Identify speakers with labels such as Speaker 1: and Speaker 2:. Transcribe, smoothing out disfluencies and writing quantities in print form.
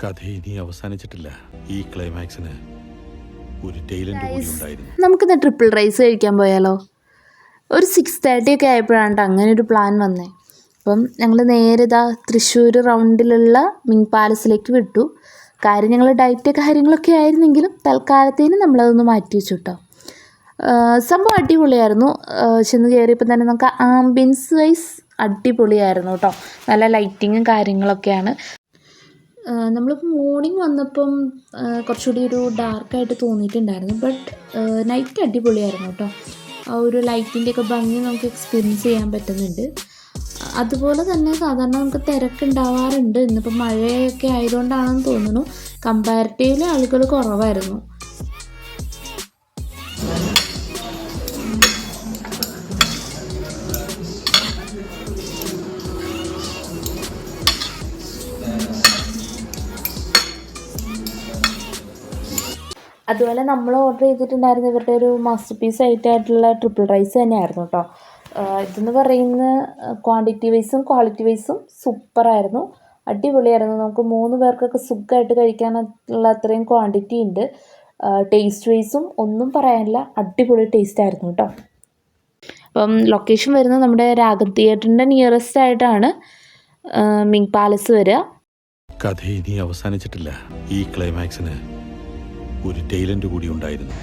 Speaker 1: കഥ ഇനി അവസാനിച്ചിട്ടില്ല. ഈ ക്ലൈമാക്സിന് ഒരു ടൈലന്റ് കൂടി ഉണ്ടായിരുന്നു.
Speaker 2: നമുക്കിന്ന് ട്രിപ്പിൾ റൈസ് കഴിക്കാൻ പോയാലോ? ഒരു 6:30 ഒക്കെ ആയപ്പോഴാണ് അങ്ങനെ ഒരു പ്ലാൻ വന്നേ. അപ്പം ഞങ്ങൾ നേരെ ഇതാ തൃശ്ശൂർ റൗണ്ടിലുള്ള മിങ് പാലസിലേക്ക് വിട്ടു. കാര്യം ഞങ്ങൾ ഡയറ്റ് കാര്യങ്ങളൊക്കെ ആയിരുന്നെങ്കിലും തൽക്കാലത്തേന് നമ്മളതൊന്ന് മാറ്റി വെച്ചു കേട്ടോ. സംഭവം അടിപൊളിയായിരുന്നു. ചെന്ന് കയറിയപ്പോൾ തന്നെ നമുക്ക് ആംബിയൻസ് വൈസ് അടിപൊളിയായിരുന്നു കേട്ടോ. നല്ല ലൈറ്റിങ്ങും കാര്യങ്ങളൊക്കെയാണ്. നമ്മളിപ്പോൾ മോർണിംഗ് വന്നപ്പം കുറച്ചുകൂടി ഒരു ഡാർക്കായിട്ട് തോന്നിയിട്ടുണ്ടായിരുന്നു. ബട്ട് നൈറ്റ് അടിപൊളിയായിരുന്നു കേട്ടോ. ആ ഒരു ലൈറ്റിൻ്റെയൊക്കെ ഭംഗി നമുക്ക് എക്സ്പീരിയൻസ് ചെയ്യാൻ പറ്റുന്നുണ്ട്. അതുപോലെ തന്നെ സാധാരണ നമുക്ക് തിരക്കുണ്ടാവാറുണ്ട്. ഇന്നിപ്പോൾ മഴയൊക്കെ ആയതുകൊണ്ടാണെന്ന് തോന്നുന്നു കമ്പാരിറ്റീവ്ലി ആളുകൾ കുറവായിരുന്നു. അതുപോലെ നമ്മൾ ഓർഡർ ചെയ്തിട്ടുണ്ടായിരുന്ന ഇവരുടെ ഒരു മാസ്റ്റർ പീസ് ആയിട്ടുള്ള ട്രിപ്പിൾ റൈസ് തന്നെയായിരുന്നു കേട്ടോ. ഇതെന്ന് പറയുന്ന ക്വാണ്ടിറ്റി വൈസും ക്വാളിറ്റി വൈസും സൂപ്പറായിരുന്നു, അടിപൊളിയായിരുന്നു. നമുക്ക് 3 പേർക്കൊക്കെ സുഖമായിട്ട് കഴിക്കാനുള്ള അത്രയും ക്വാണ്ടിറ്റി ഉണ്ട്. ടേസ്റ്റ് വൈസും ഒന്നും പറയാനില്ല, അടിപൊളി ടേസ്റ്റ് ആയിരുന്നു കേട്ടോ. അപ്പം ലൊക്കേഷൻ വരുന്നത് നമ്മുടെ രാഗം തിയേറ്ററിൻ്റെ നിയറസ്റ്റ് ആയിട്ടാണ് മിങ് പാലസ് വരിക.
Speaker 1: കഥ ഇനി അവസാനിച്ചിട്ടില്ല. ഈ ക്ലൈമാക്സിന് ഒരു ടൈലന്റ് കൂടി ഉണ്ടായിരുന്നു.